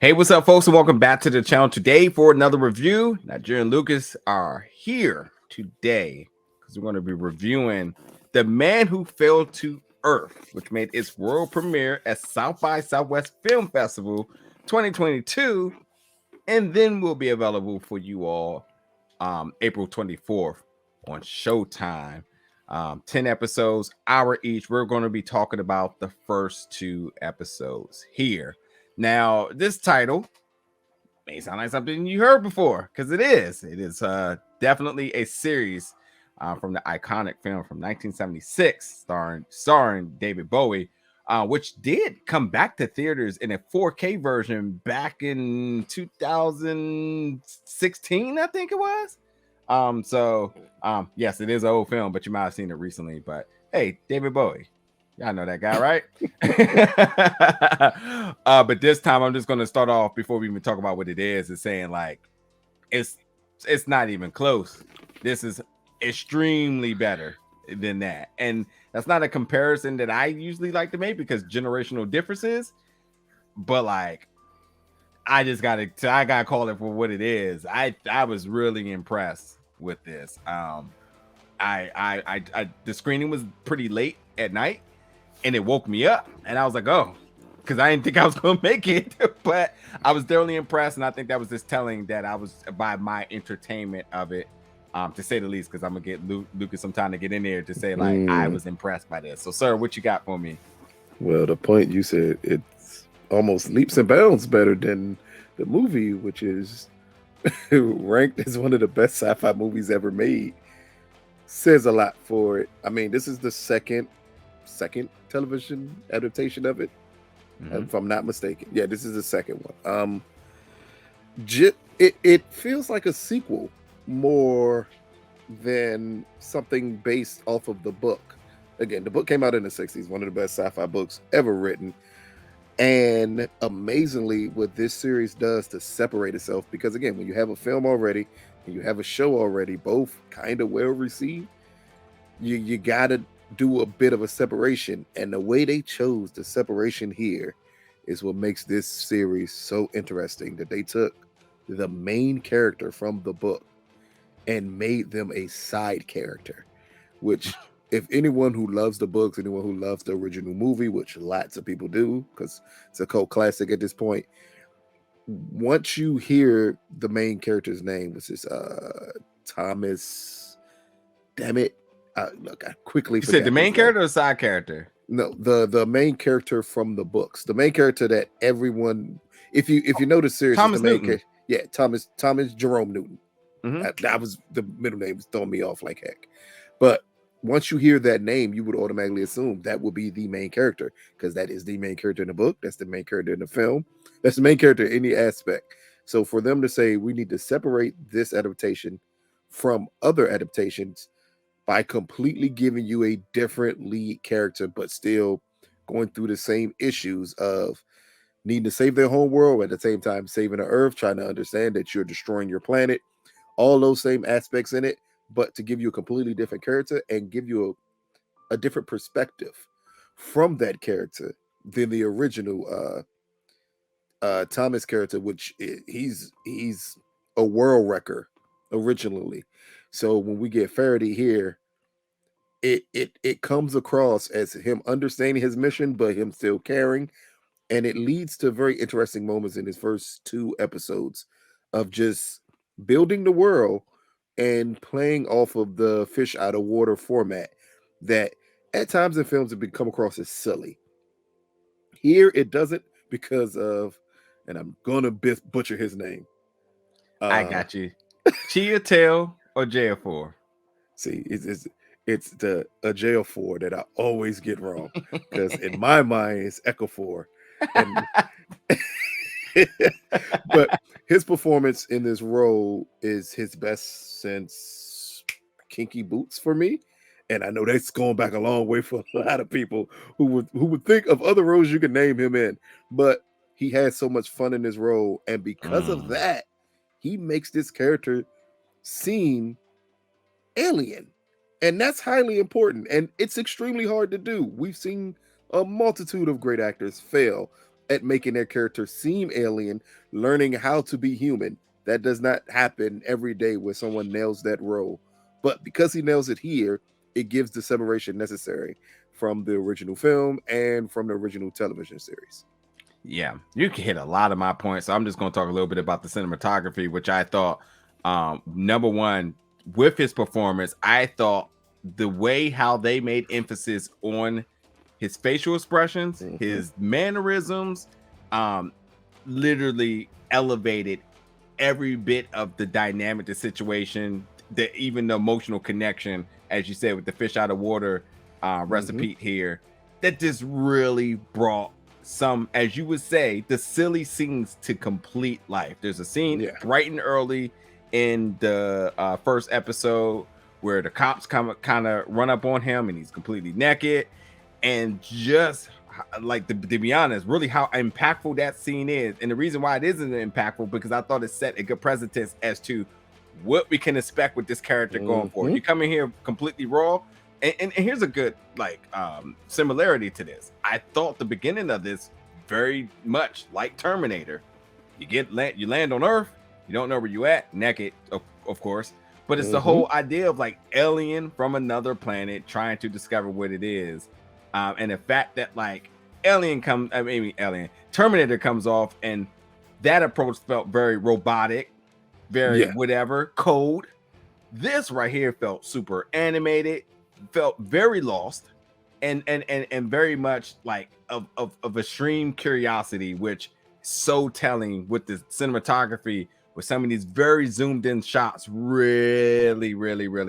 Hey, what's up, folks, and welcome back to the channel today for another review. Nigerian Lucas are here today because we're going to be reviewing The Man Who Fell to Earth, which made its world premiere at South by Southwest Film Festival 2022, and then will be available for you all April 24th on Showtime. 10 episodes, hour each. We're going to be talking about the first two episodes here. Now, this title may sound like something you heard before, because it is. It is definitely a series from the iconic film from 1976, starring David Bowie, which did come back to theaters in a 4K version back in 2016, I think it was. Yes, it is an old film, but you might have seen it recently. But hey, David Bowie. Y'all know that guy, right? But this time I'm just going to start off before we even talk about what it is saying like it's not even close. This is extremely better than that. And that's not a comparison that I usually like to make because generational differences, but like I gotta call it for what it is. I was really impressed with this. The screening was pretty late at night, and it woke me up, and I was like, oh, because I didn't think I was gonna make it, but I was thoroughly impressed, and I think that was just telling that I was by my entertainment of it, to say the least. Because I'm gonna get Lucas some time to get in there to say like I was impressed by this. So, sir, what you got for me? Well, the point you said, it's almost leaps and bounds better than the movie, which is ranked as one of the best sci-fi movies ever made. Says a lot for it. I mean, this is the second television adaptation of it, if I'm not mistaken. Yeah, this is the second one. It feels like a sequel more than something based off of the book. Again, the book came out in the 60s, one of the best sci-fi books ever written. And amazingly, what this series does to separate itself, because again, when you have a film already and you have a show already, both kind of well received, you gotta do a bit of a separation. And the way they chose the separation here is what makes this series so interesting, that they took the main character from the book and made them a side character, which if anyone who loves the books, anyone who loves the original movie, which lots of people do because it's a cult classic at this point, once you hear the main character's name, which is Thomas, damn it, look, I quickly You said the main character or side character? No, the main character from the books, the main character that everyone, if you know the series, Thomas the main Newton. yeah, Thomas Jerome Newton. Mm-hmm. That was the middle name, was throwing me off like heck. But once you hear that name, you would automatically assume that would be the main character, because that is the main character in the book. That's the main character in the film. That's the main character in any aspect. So for them to say we need to separate this adaptation from other adaptations by completely giving you a different lead character, but still going through the same issues of needing to save their home world, at the same time saving the earth, trying to understand that you're destroying your planet, all those same aspects in it, but to give you a completely different character and give you a different perspective from that character than the original Thomas character, which he's a world wrecker originally. So when we get Faraday here, it comes across as him understanding his mission, but him still caring. And it leads to very interesting moments in his first two episodes of just building the world and playing off of the fish out of water format that at times in films have come across as silly. Here it doesn't, because of, and I'm gonna butcher his name. I got you. Chiwetel Ejiofor. See, it's the Ejiofor that I always get wrong, because in my mind it's Ejiofor, and but his performance in this role is his best since Kinky Boots for me. And I know that's going back a long way for a lot of people who would think of other roles you could name him in. But he had so much fun in his role, and because of that, he makes this character seem alien. And that's highly important. And it's extremely hard to do. We've seen a multitude of great actors fail at making their character seem alien, learning how to be human. That does not happen every day where someone nails that role. But because he nails it here, it gives the separation necessary from the original film and from the original television series. Yeah, you can hit a lot of my points. So I'm just going to talk a little bit about the cinematography, which I thought, number one, with his performance, I thought the way how they made emphasis on his facial expressions, his mannerisms, literally elevated every bit of the dynamic, the situation, even the emotional connection, as you said, with the fish out of water recipe here, that just really brought some, as you would say, the silly scenes to complete life. There's a scene bright and early in the first episode where the cops kind of run up on him and he's completely naked, and just like to be honest, really how impactful that scene is. And the reason why it isn't impactful, because I thought it set a good precedence as to what we can expect with this character going forward. You come in here completely raw, and here's a good similarity to this. I thought the beginning of this very much like Terminator. You land on Earth, you don't know where you at, naked, of course, but it's the whole idea of like alien from another planet trying to discover what it is. And the fact that like Terminator comes off, and that approach felt very robotic, very whatever, cold. This right here felt super animated, felt very lost, and very much like of extreme curiosity, which is so telling with the cinematography, with some of these very zoomed in shots. Really.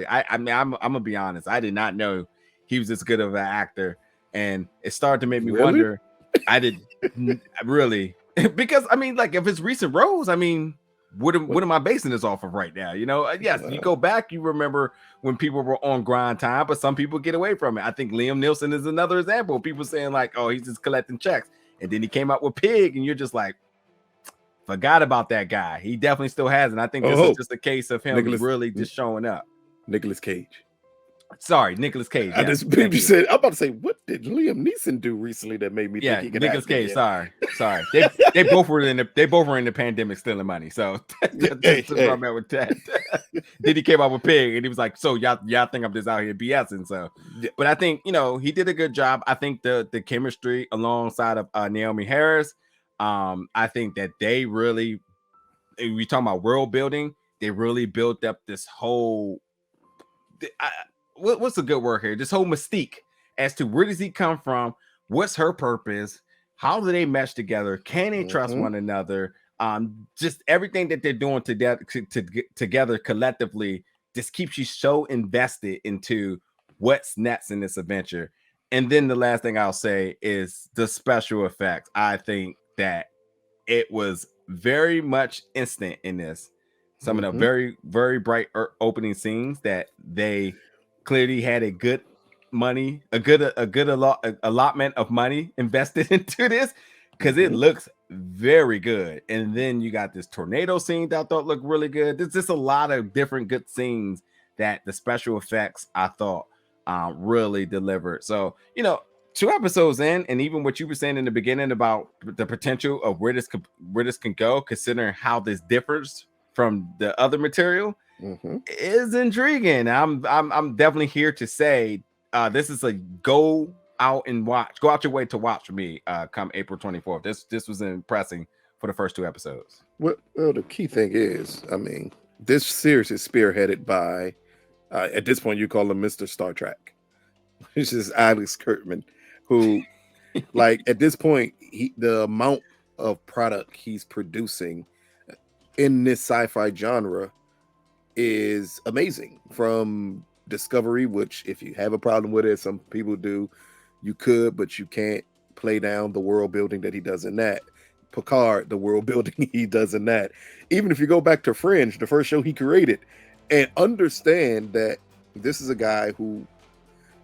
I mean, I'm gonna be honest, I did not know he was this good of an actor. And it started to make me wonder. I did really, because I mean, like if it's recent roles, I mean, what am I basing this off of right now? You know, yes, you go back, you remember when people were on grind time, but some people get away from it. I think Liam Neeson is another example. People saying like, oh, he's just collecting checks, and then he came out with Pig, and you're just like, forgot about that guy. He definitely still has, and I think this is just a case of him really just showing up. Nicolas Cage. Sorry, Nicolas Cage. I just you said, I'm about to say, what did Liam Neeson do recently that made me think he could Nicolas Cage. Sorry. They both were in the pandemic stealing money. So that's where I'm at with that. Then he came out with Pig, and he was like, so y'all think I'm just out here BSing. So, but I think he did a good job. I think the chemistry alongside of Naomie Harris, I think that they really, we talking about world building, they really built up this whole. What's a good word here? This whole mystique as to where does he come from? What's her purpose? How do they mesh together? Can they trust one another? Just everything that they're doing together collectively just keeps you so invested into what's next in this adventure. And then the last thing I'll say is the special effects. I think that it was very much instant in this. Some of the very, very bright opening scenes that they clearly had a good allotment of money invested into this, because it looks very good. And then you got this tornado scene that I thought looked really good. There's just a lot of different good scenes that the special effects I thought really delivered. So 2 episodes in, and even what you were saying in the beginning about the potential of where this can go, considering how this differs from the other material, is intriguing. I'm definitely here to say this is a go out your way to watch for me come April 24th. This was impressive for the first 2 episodes. Well, the key thing is, I mean, this series is spearheaded by at this point you call him Mr. Star Trek, which is Alex Kurtzman, who like at this point the amount of product he's producing in this sci-fi genre is amazing. From Discovery, which if you have a problem with it, some people do, you could, but you can't play down the world building that he does in that. Picard, the world building he does in that. Even if you go back to Fringe, the first show he created, and understand that this is a guy who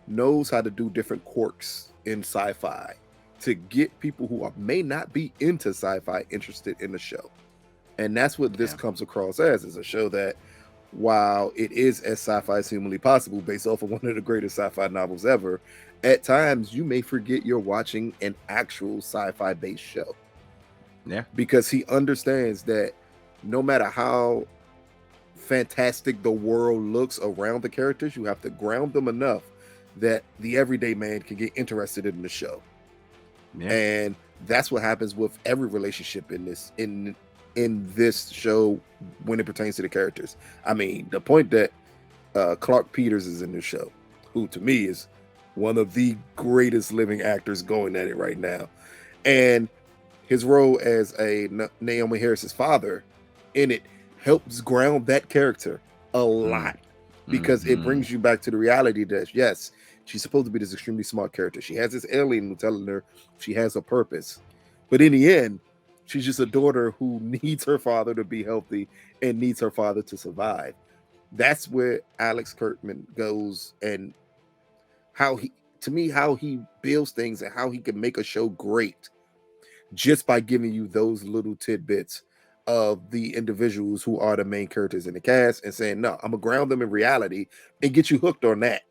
knows how to do different quirks in sci-fi to get people who may not be into sci-fi interested in the show. And that's what this comes across as, is a show that, while it is as sci-fi as humanly possible, based off of one of the greatest sci-fi novels ever, at times you may forget you're watching an actual sci-fi based show. Yeah. because he understands that no matter how fantastic the world looks around the characters, you have to ground them enough that the everyday man can get interested in the show. Yeah. And that's what happens with every relationship in this show when it pertains to the characters. I mean, the point that Clark Peters is in the show, who to me is one of the greatest living actors going at it right now, and his role as Naomie Harris's father in it helps ground that character a lot, because it brings you back to the reality that yes, she's supposed to be this extremely smart character. She has this alien telling her she has a purpose, but in the end, she's just a daughter who needs her father to be healthy and needs her father to survive. That's where Alex Kurtzman goes, and how he builds things and how he can make a show great just by giving you those little tidbits of the individuals who are the main characters in the cast and saying, no, I'm gonna ground them in reality and get you hooked on that.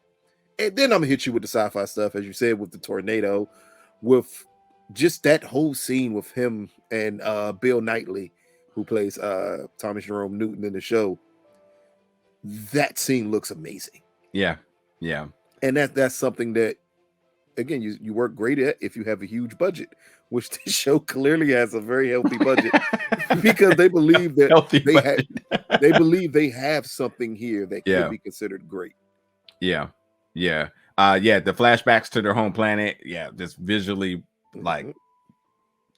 And then I'm gonna hit you with the sci-fi stuff, as you said, with the tornado, with just that whole scene with him and Bill Knightley, who plays Thomas Jerome Newton in the show. That scene looks amazing. Yeah. And that's something that, again, you work great at if you have a huge budget, which this show clearly has a very healthy budget because they believe that they believe they have something here that could be considered great. Yeah. The flashbacks to their home planet, just visually like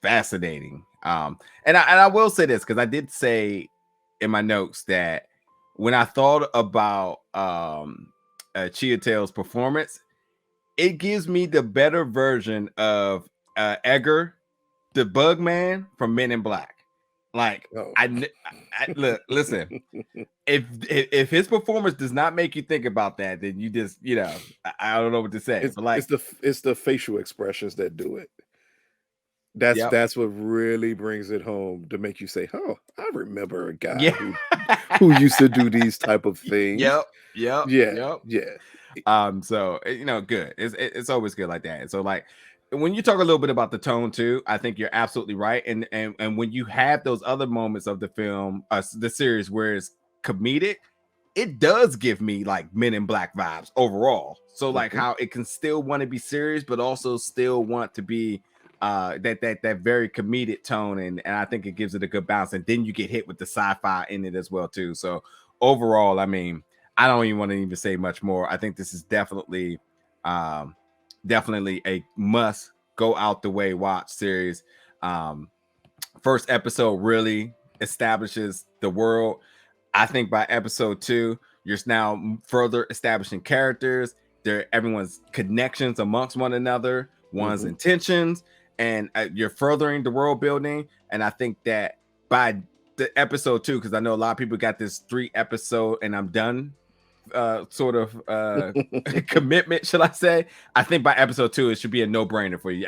fascinating. And I will say this, because I did say in my notes that when I thought about Chiwetel's performance, it gives me the better version of Edgar, the Bug Man from Men in Black. Like, I look, listen. If his performance does not make you think about that, then you just, I don't know what to say. It's, but like, it's the facial expressions that do it. That's what really brings it home to make you say, "Oh, I remember a guy who used to do these type of things." Yeah. So good. It's always good like that. And so like when you talk a little bit about the tone too, I think you're absolutely right. And when you have those other moments of the film, the series where it's comedic, it does give me like Men in Black vibes overall. So like how it can still want to be serious, but also still want to be that very comedic tone, and I think it gives it a good balance. And then you get hit with the sci-fi in it as well too. So overall, I mean, I don't even want to even say much more. I think this is definitely a must go out the way watch series. First episode really establishes the world. I think by episode 2, you're now further establishing characters, everyone's connections amongst one another, one's intentions, and you're furthering the world building. And I think that by the episode 2, because I know a lot of people got this 3-episode and I'm done sort of commitment, shall I say. I think by episode 2 it should be a no-brainer for you.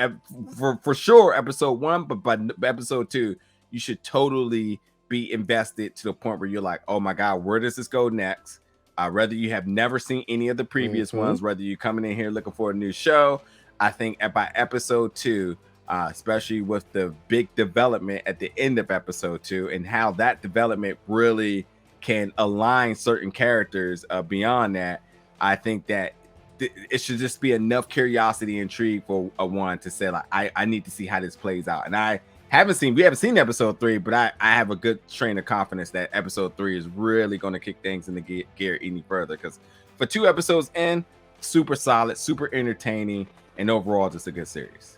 For sure episode 1, but by episode 2 you should totally be invested to the point where you're like, oh my god, where does this go next? Whether you have never seen any of the previous ones, whether you're coming in here looking for a new show, I think by episode 2, especially with the big development at the end of episode 2 and how that development really can align certain characters beyond that, I think that it should just be enough curiosity and intrigue for one to say like, I need to see how this plays out. And we haven't seen episode 3, but I have a good train of confidence that episode 3 is really going to kick things into gear any further, because for 2 episodes in, super solid, super entertaining, and overall just a good series.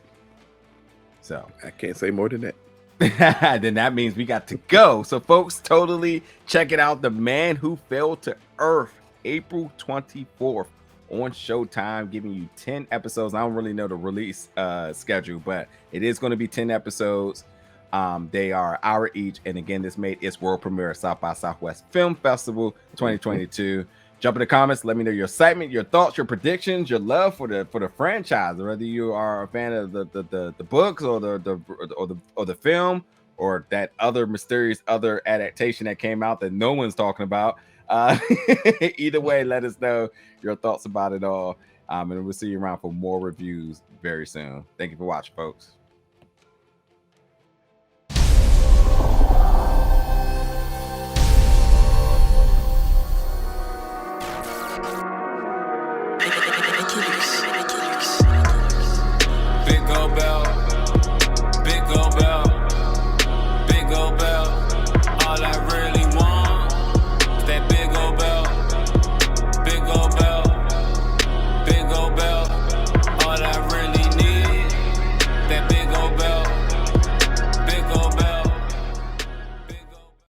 So I can't say more than that. Then that means we got to go. So folks, totally check it out. The Man Who Fell to Earth, April 24th on Showtime, giving you 10 episodes. I don't really know the release schedule, but it is going to be 10 episodes. They are an hour each, and again, this made its world premiere at South by Southwest Film Festival 2022. Jump in the comments, let me know your excitement, your thoughts, your predictions, your love for the franchise, whether you are a fan of the books or the film, or that other mysterious other adaptation that came out that no one's talking about. Either way, let us know your thoughts about it all, and we'll see you around for more reviews very soon. Thank you for watching, folks.